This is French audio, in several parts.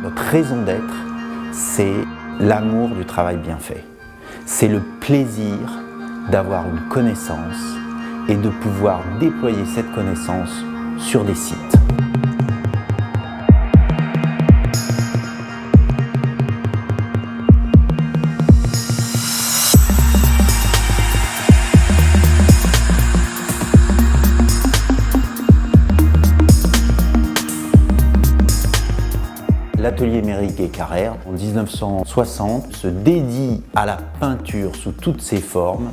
Notre raison d'être, c'est l'amour du travail bien fait. C'est le plaisir d'avoir une connaissance et de pouvoir déployer cette connaissance sur des sites. L'atelier Mériguet-Carrère, en 1960, se dédie à la peinture sous toutes ses formes,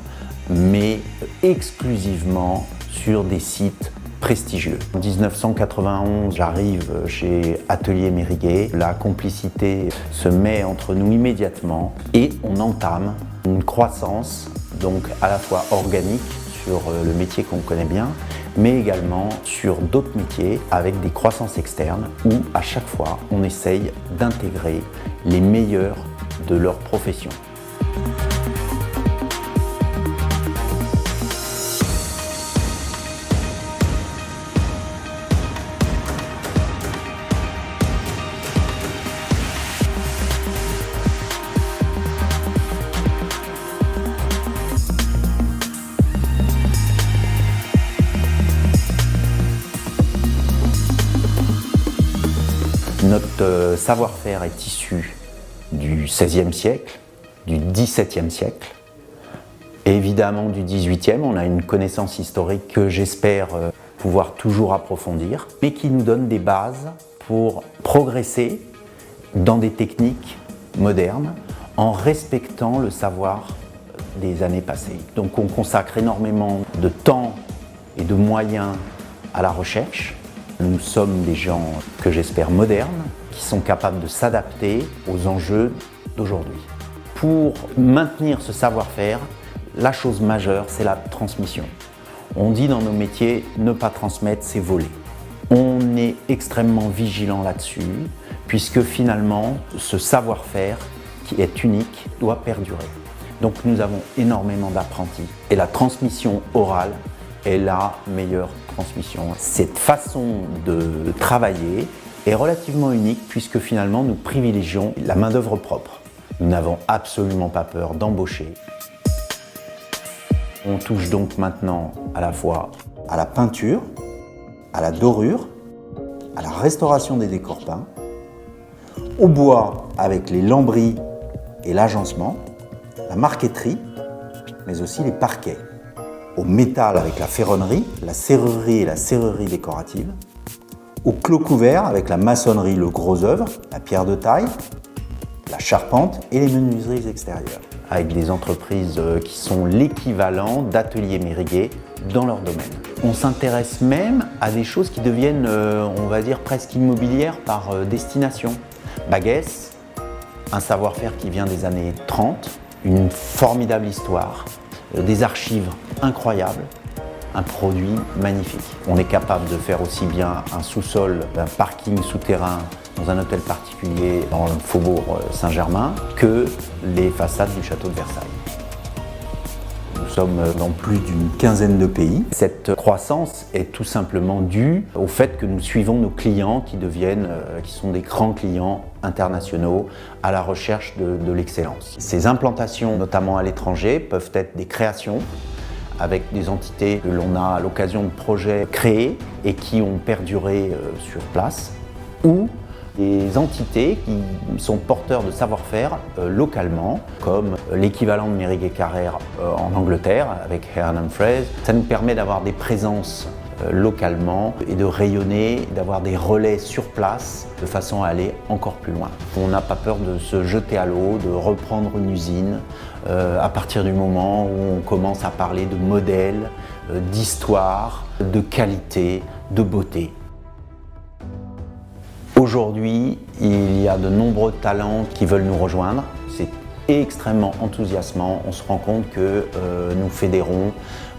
mais exclusivement sur des sites prestigieux. En 1991, j'arrive chez Atelier Mériguet. La complicité se met entre nous immédiatement et on entame une croissance, donc à la fois organique sur le métier qu'on connaît bien, mais également sur d'autres métiers avec des croissances externes où à chaque fois on essaye d'intégrer les meilleurs de leur profession. Notre savoir-faire est issu du XVIe siècle, du XVIIe siècle, et évidemment du XVIIIe. On a une connaissance historique que j'espère pouvoir toujours approfondir, mais qui nous donne des bases pour progresser dans des techniques modernes en respectant le savoir des années passées. Donc on consacre énormément de temps et de moyens à la recherche. Nous sommes des gens que j'espère modernes, qui sont capables de s'adapter aux enjeux d'aujourd'hui. Pour maintenir ce savoir-faire, la chose majeure, c'est la transmission. On dit dans nos métiers, ne pas transmettre, c'est voler. On est extrêmement vigilant là-dessus, puisque finalement, ce savoir-faire, qui est unique, doit perdurer. Donc nous avons énormément d'apprentis. Et la transmission orale est la meilleure transmission. Cette façon de travailler est relativement unique puisque finalement nous privilégions la main-d'œuvre propre. Nous n'avons absolument pas peur d'embaucher. On touche donc maintenant à la fois à la peinture, à la dorure, à la restauration des décors peints, au bois avec les lambris et l'agencement, la marqueterie, mais aussi les parquets, au métal avec la ferronnerie, la serrurerie et la serrurerie décorative, au clos couvert avec la maçonnerie, le gros œuvre, la pierre de taille, la charpente et les menuiseries extérieures, avec des entreprises qui sont l'équivalent d'Atelier Mériguet dans leur domaine. On s'intéresse même à des choses qui deviennent, on va dire, presque immobilières par destination. Baguesse, un savoir-faire qui vient des années 30, une formidable histoire, des archives incroyables, un produit magnifique. On est capable de faire aussi bien un sous-sol d'un parking souterrain dans un hôtel particulier dans le faubourg Saint-Germain que les façades du château de Versailles. Nous sommes dans plus d'une quinzaine de pays. Cette croissance est tout simplement due au fait que nous suivons nos clients qui sont des grands clients internationaux à la recherche de l'excellence. Ces implantations, notamment à l'étranger, peuvent être des créations avec des entités que l'on a à l'occasion de projets créés et qui ont perduré sur place, ou des entités qui sont porteurs de savoir-faire localement, comme l'équivalent de Mériguet-Carrère en Angleterre avec Hearn & Fraser. Ça nous permet d'avoir des présences localement et de rayonner, d'avoir des relais sur place de façon à aller encore plus loin. On n'a pas peur de se jeter à l'eau, de reprendre une usine à partir du moment où on commence à parler de modèles, d'histoire, de qualité, de beauté. Aujourd'hui, il y a de nombreux talents qui veulent nous rejoindre. C'est extrêmement enthousiasmant. On se rend compte que nous fédérons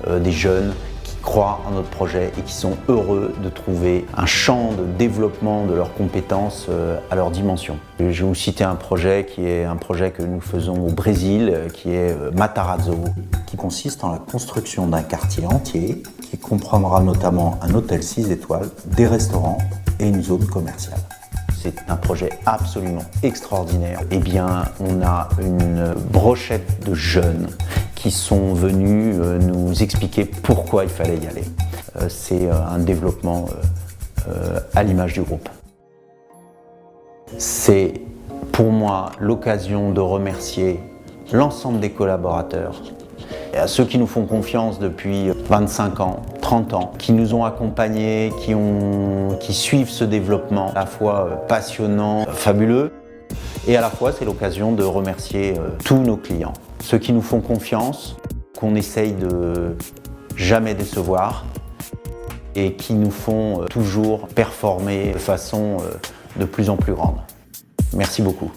des jeunes qui croient en notre projet et qui sont heureux de trouver un champ de développement de leurs compétences à leur dimension. Je vais vous citer un projet qui est un projet que nous faisons au Brésil, qui est Matarazzo, qui consiste en la construction d'un quartier entier qui comprendra notamment un hôtel 6 étoiles, des restaurants et une zone commerciale. c'est un projet absolument extraordinaire. Eh bien, on a une brochette de jeunes qui sont venus nous expliquer pourquoi il fallait y aller. C'est un développement à l'image du groupe. C'est pour moi l'occasion de remercier l'ensemble des collaborateurs, et à ceux qui nous font confiance depuis 25 ans, 30 ans, qui nous ont accompagnés, qui suivent ce développement à la fois passionnant, fabuleux, et à la fois c'est l'occasion de remercier tous nos clients, ceux qui nous font confiance, qu'on essaye de jamais décevoir et qui nous font toujours performer de façon de plus en plus grande. Merci beaucoup.